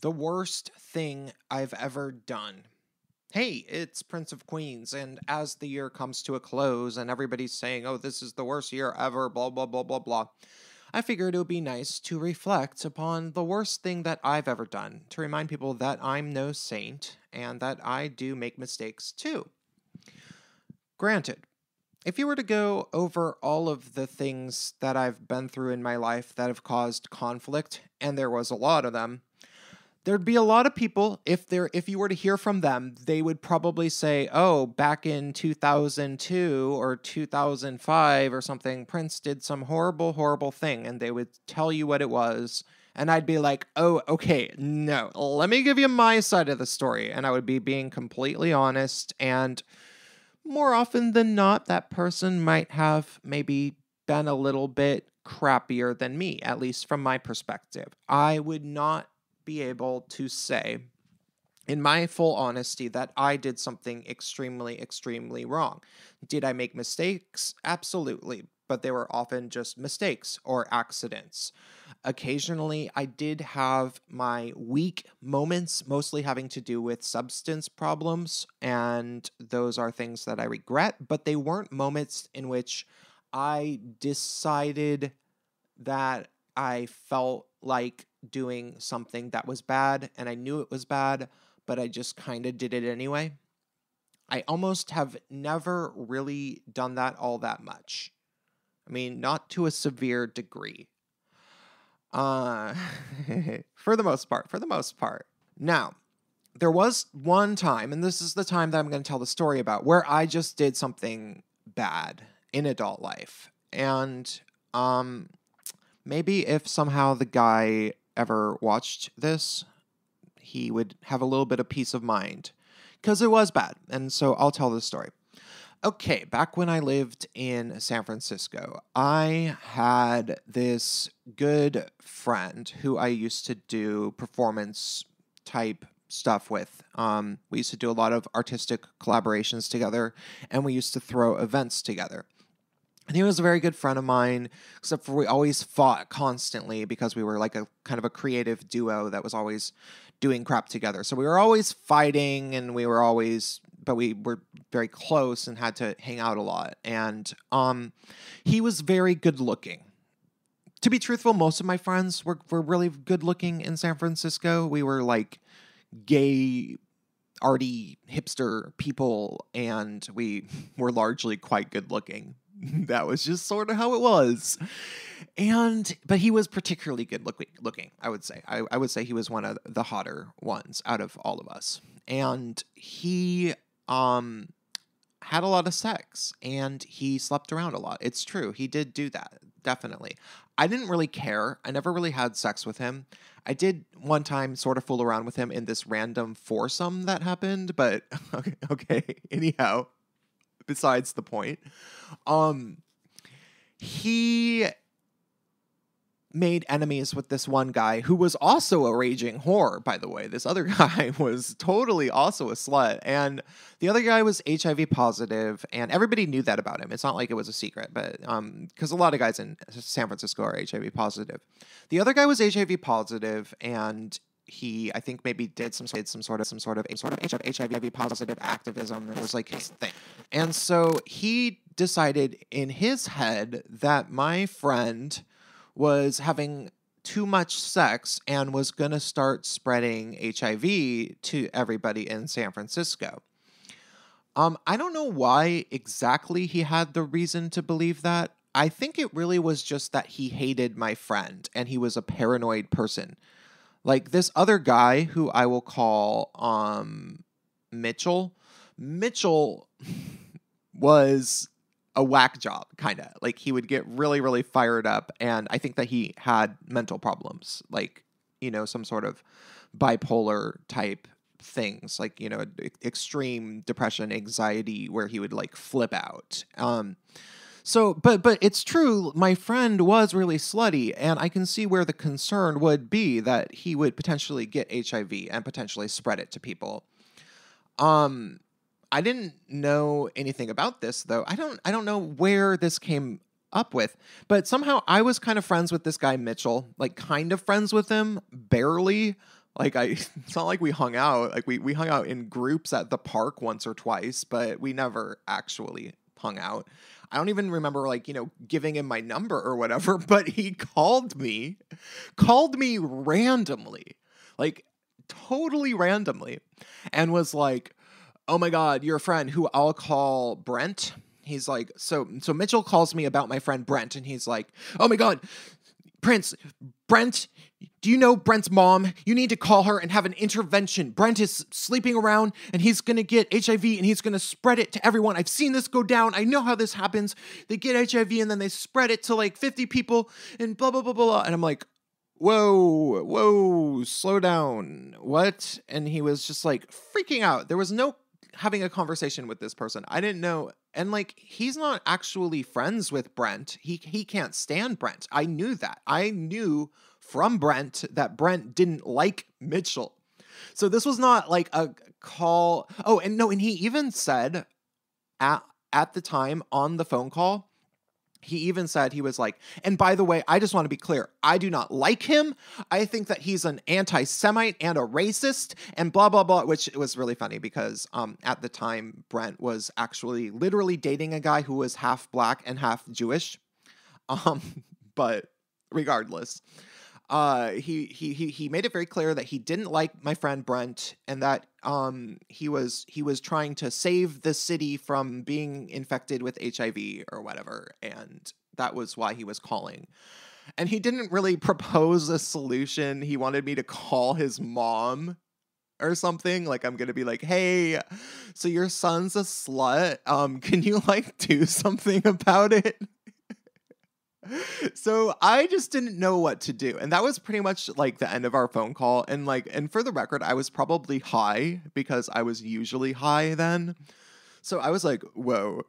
The worst thing I've ever done. Hey, it's Prince of Queens, and as the year comes to a close and everybody's saying, oh, this is the worst year ever, blah, blah, blah, blah, blah, I figured it would be nice to reflect upon the worst thing that I've ever done, to remind people that I'm no saint and that I do make mistakes too. Granted, if you were to go over all of the things that I've been through in my life that have caused conflict, and there was a lot of them, there'd be a lot of people, if you were to hear from them, they would probably say, oh, back in 2002 or 2005 or something, Prince did some horrible, horrible thing, and they would tell you what it was. And I'd be like, oh, okay, no, let me give you my side of the story. And I would be being completely honest. And more often than not, that person might have maybe been a little bit crappier than me, at least from my perspective. I would not be able to say, in my full honesty, that I did something extremely, extremely wrong. Did I make mistakes? Absolutely. But they were often just mistakes or accidents. Occasionally, I did have my weak moments, mostly having to do with substance problems, and those are things that I regret, but they weren't moments in which I decided that I felt like doing something that was bad, and I knew it was bad, but I just kind of did it anyway. I almost have never really done that all that much. I mean, not to a severe degree. Uh, for the most part. Now, there was one time, and this is the time that I'm going to tell the story about, where I just did something bad in adult life. And, maybe if somehow the guy ever watched this, he would have a little bit of peace of mind. Because it was bad, and so I'll tell the story. Okay, back when I lived in San Francisco, I had this good friend who I used to do performance type stuff with. We used to do a lot of artistic collaborations together, and we used to throw events together. And he was a very good friend of mine, except for we always fought constantly because we were like a kind of a creative duo that was always doing crap together. So we were always fighting, and but we were very close and had to hang out a lot. And he was very good looking. To be truthful, most of my friends were really good looking in San Francisco. We were like gay, arty, hipster people, and we were largely quite good looking. That was just sort of how it was. But he was particularly good looking, I would say. I would say he was one of the hotter ones out of all of us. And he had a lot of sex, and he slept around a lot. It's true. He did do that, definitely. I didn't really care. I never really had sex with him. I did one time sort of fool around with him in this random foursome that happened, but okay. Anyhow, besides the point. He made enemies with this one guy who was also a raging whore, by the way. This other guy was totally also a slut, and the other guy was HIV positive, and everybody knew that about him. It's not like it was a secret, but because a lot of guys in San Francisco are HIV positive. The other guy was HIV positive, and he, I think, maybe did some sort of HIV positive activism. It was like his thing. And so he decided in his head that my friend was having too much sex and was going to start spreading HIV to everybody in San Francisco. I don't know why exactly he had the reason to believe that. I think it really was just that he hated my friend and he was a paranoid person. Like this other guy who I will call Mitchell. Mitchell was a whack job, kind of. Like he would get really, really fired up, and I think that he had mental problems, like, some sort of bipolar type things, like, extreme depression, anxiety, where he would like flip out. So, but it's true, my friend was really slutty, and I can see where the concern would be that he would potentially get HIV and potentially spread it to people. I didn't know anything about this, though. I don't know where this came up with, but somehow I was kind of friends with this guy Mitchell, like kind of friends with him, barely, Like it's not like we hung out. Like we hung out in groups at the park once or twice, but we never actually hung out. I don't even remember like, giving him my number or whatever, but he called me randomly, like totally randomly, and was like, "Oh my God, your friend who I'll call Brent." He's like, so Mitchell calls me about my friend Brent, and he's like, "Oh my God, Brent, do you know Brent's mom? You need to call her and have an intervention. Brent is sleeping around and he's going to get HIV and he's going to spread it to everyone. I've seen this go down. I know how this happens. They get HIV and then they spread it to like 50 people and blah, blah, blah, blah." And I'm like, whoa, slow down. What? And he was just like freaking out. There was no having a conversation with this person. I didn't know. And like, he's not actually friends with Brent. He can't stand Brent. I knew that. I knew from Brent that Brent didn't like Mitchell. So this was not like a call. Oh, and no, and he even said at the time on the phone call, he even said, he was like, "And by the way, I just want to be clear. I do not like him. I think that he's an anti-Semite and a racist and blah, blah, blah," which was really funny because at the time, Brent was actually literally dating a guy who was half black and half Jewish. But regardless, he made it very clear that he didn't like my friend Brent and that he was trying to save the city from being infected with HIV or whatever, and that was why he was calling. And he didn't really propose a solution. He wanted me to call his mom or something. Like, I'm gonna be like, "Hey, so your son's a slut. Can you like do something about it?" So I just didn't know what to do. And that was pretty much like the end of our phone call. And for the record, I was probably high because I was usually high then. So I was like, whoa.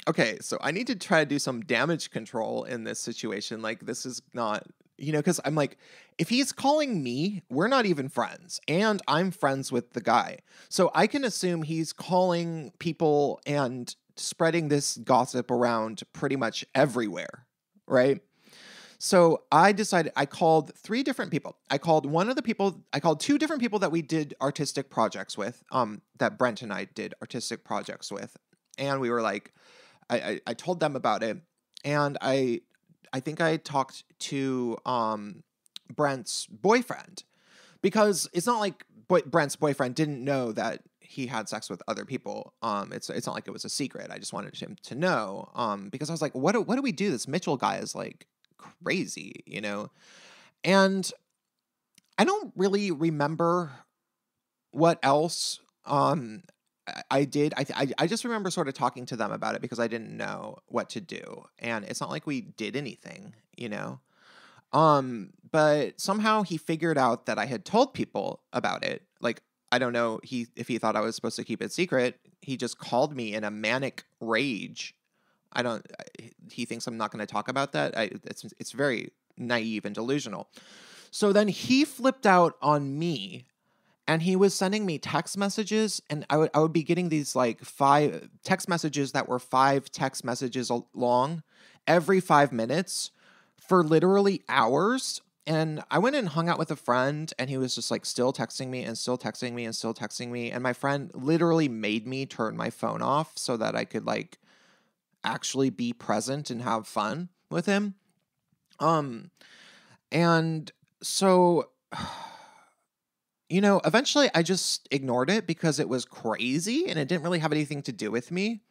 Okay, so I need to try to do some damage control in this situation. Like, this is not, because I'm like, if he's calling me, we're not even friends. And I'm friends with the guy. So I can assume he's calling people and spreading this gossip around pretty much everywhere, right? So I decided, I called 3 different people. I called two different people that we did artistic projects with, that Brent and I did artistic projects with. And we were like, I told them about it. And I think I talked to Brent's boyfriend, because it's not like Brent's boyfriend didn't know that he had sex with other people. It's not like it was a secret. I just wanted him to know. Because I was like, what do we do? This Mitchell guy is like crazy, And I don't really remember what else I did. I just remember sort of talking to them about it because I didn't know what to do. And it's not like we did anything, But somehow he figured out that I had told people about it. Like, I don't know if he thought I was supposed to keep it secret. He just called me in a manic rage. He thinks I'm not going to talk about that. It's very naive and delusional. So then he flipped out on me, and he was sending me text messages, and I would be getting these like 5 text messages that were 5 text messages long every 5 minutes for literally hours. And I went and hung out with a friend, and he was just like still texting me and still texting me and still texting me. And my friend literally made me turn my phone off so that I could like actually be present and have fun with him. And so, eventually I just ignored it because it was crazy and it didn't really have anything to do with me.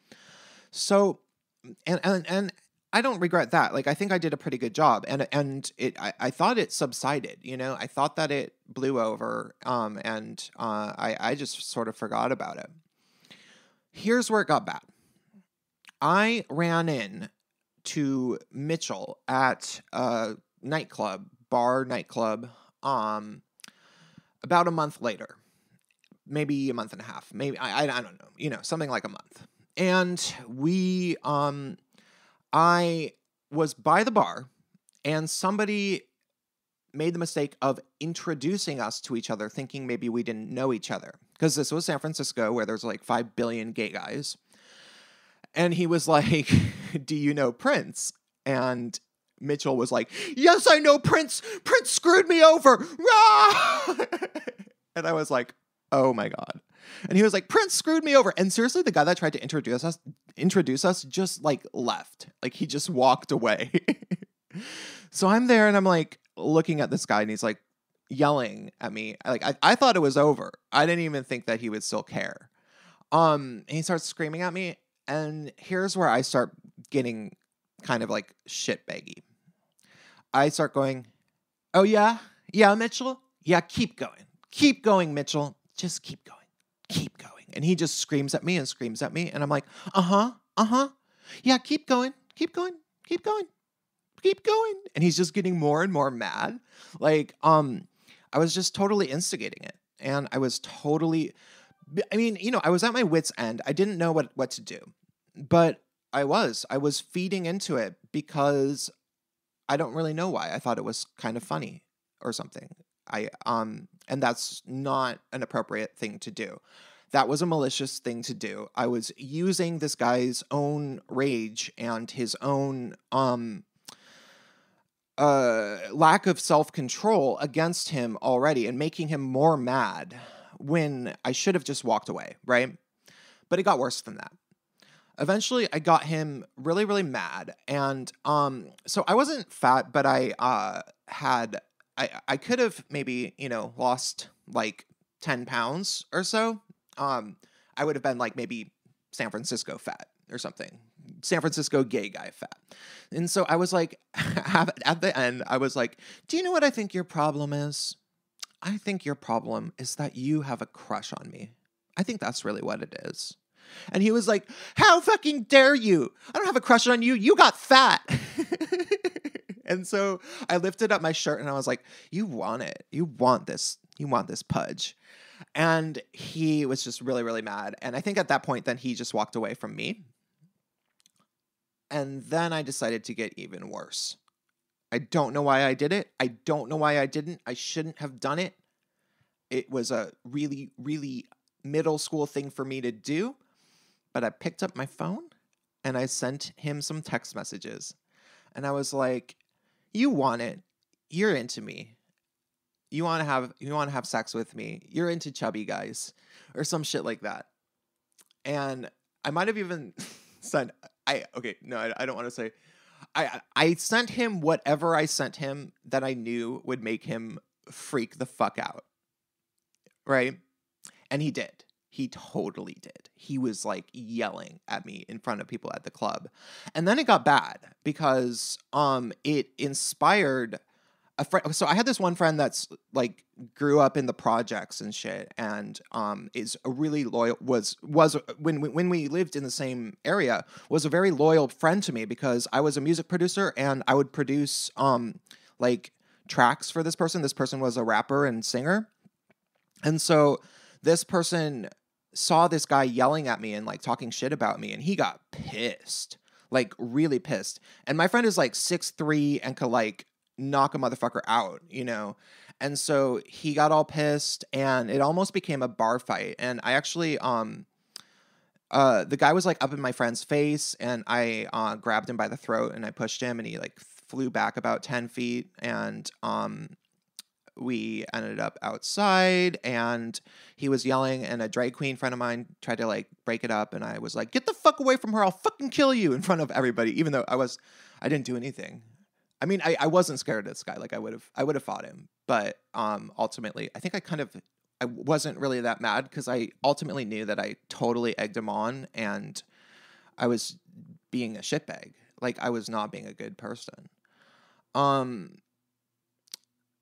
So, and I don't regret that. Like, I think I did a pretty good job, and I thought it subsided. I thought that it blew over, and I just sort of forgot about it. Here's where it got bad. I ran in to Mitchell at a nightclub, about a month later, maybe a month and a half, maybe I don't know, something like a month, and I was by the bar, and somebody made the mistake of introducing us to each other, thinking maybe we didn't know each other, because this was San Francisco, where there's like 5 billion gay guys. And he was like, "Do you know Prince?" And Mitchell was like, yes, I know, Prince screwed me over. Rah! And I was like, oh my God. And he was like, Prince screwed me over. And seriously, the guy that tried to introduce us just like left. Like he just walked away. So I'm there and I'm like looking at this guy and he's like yelling at me. Like I thought it was over. I didn't even think that he would still care. And he starts screaming at me. And here's where I start getting kind of like shitbaggy. I start going, oh yeah? Yeah, Mitchell? Yeah, keep going. Keep going, Mitchell. Just keep going. Keep going. And he just screams at me and screams at me. And I'm like, uh-huh. Yeah, keep going. Keep going. Keep going. Keep going. And he's just getting more and more mad. Like, I was just totally instigating it. And I was totally, I mean, you know, I was at my wit's end. I didn't know what to do. But I was feeding into it because I don't really know why. I thought it was kind of funny or something. And that's not an appropriate thing to do. That was a malicious thing to do. I was using this guy's own rage and his own lack of self-control against him already and making him more mad when I should have just walked away, right? But it got worse than that. Eventually, I got him really, really mad. And so I wasn't fat, but I could have maybe, you know, lost like 10 pounds or so. I would have been like maybe San Francisco fat or something. San Francisco gay guy fat. And so I was like, at the end, I was like, do you know what I think your problem is? I think your problem is that you have a crush on me. I think that's really what it is. And he was like, how fucking dare you? I don't have a crush on you. You got fat. And so I lifted up my shirt and I was like, you want it. You want this. You want this pudge. And he was just really, really mad. And I think at that point, then he just walked away from me. And then I decided to get even worse. I don't know why I did it. I don't know why I didn't. I shouldn't have done it. It was a really, really middle school thing for me to do. But I picked up my phone and I sent him some text messages. And I was like, you want it. You're into me. You want to have sex with me. You're into chubby guys or some shit like that. And I might have even sent I don't want to say I sent him whatever I sent him that I knew would make him freak the fuck out. Right? And he did. He totally did. He was like yelling at me in front of people at the club. And then it got bad because it inspired a friend. So I had this one friend that's like grew up in the projects and shit and is a really loyal was when we lived in the same area was a very loyal friend to me because I was a music producer and I would produce like tracks for this person. This person was a rapper and singer. And so this person saw this guy yelling at me and like talking shit about me and he got pissed, like really pissed. And my friend is like 6'3" and could like knock a motherfucker out, you know? And so he got all pissed and it almost became a bar fight. And I actually, the guy was like up in my friend's face and I grabbed him by the throat and I pushed him and he like flew back about 10 feet and, we ended up outside and he was yelling and a drag queen friend of mine tried to like break it up and I was like, get the fuck away from her. I'll fucking kill you in front of everybody. Even though I didn't do anything. I mean, I wasn't scared of this guy. Like I would have fought him, but, ultimately I think I wasn't really that mad because I ultimately knew that I totally egged him on and I was being a shitbag. Like I was not being a good person.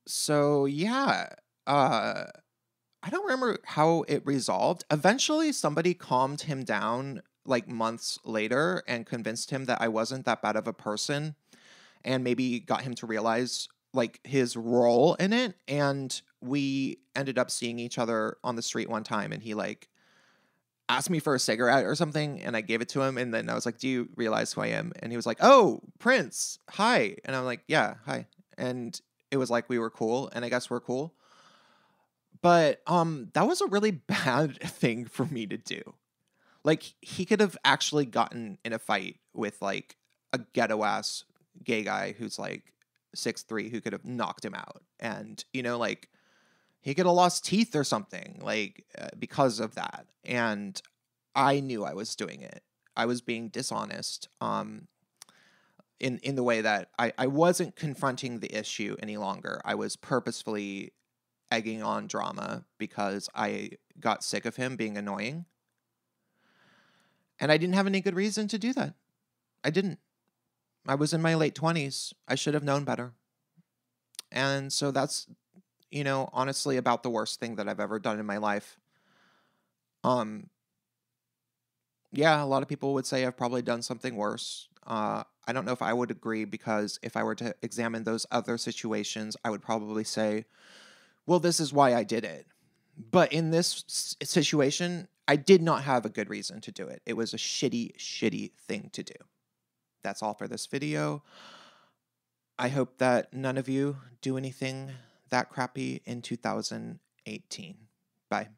So yeah, I don't remember how it resolved. Eventually somebody calmed him down like months later and convinced him that I wasn't that bad of a person and maybe got him to realize like his role in it. And we ended up seeing each other on the street one time and he like asked me for a cigarette or something and I gave it to him. And then I was like, do you realize who I am? And he was like, oh, Prince, hi. And I'm like, yeah, hi. And it was like we were cool, and I guess we're cool. But that was a really bad thing for me to do. Like he could have actually gotten in a fight with like a ghetto ass gay guy who's like 6'3" who could have knocked him out. And, like, he could have lost teeth or something, like, because of that. And I knew I was doing it. I was being dishonest. In the way that I wasn't confronting the issue any longer. I was purposefully egging on drama because I got sick of him being annoying. And I didn't have any good reason to do that. I didn't. I was in my late 20s. I should have known better. And so that's, honestly about the worst thing that I've ever done in my life. Yeah, a lot of people would say I've probably done something worse. I don't know if I would agree, because if I were to examine those other situations, I would probably say, well, this is why I did it. But in this situation, I did not have a good reason to do it. It was a shitty, shitty thing to do. That's all for this video. I hope that none of you do anything that crappy in 2018. Bye.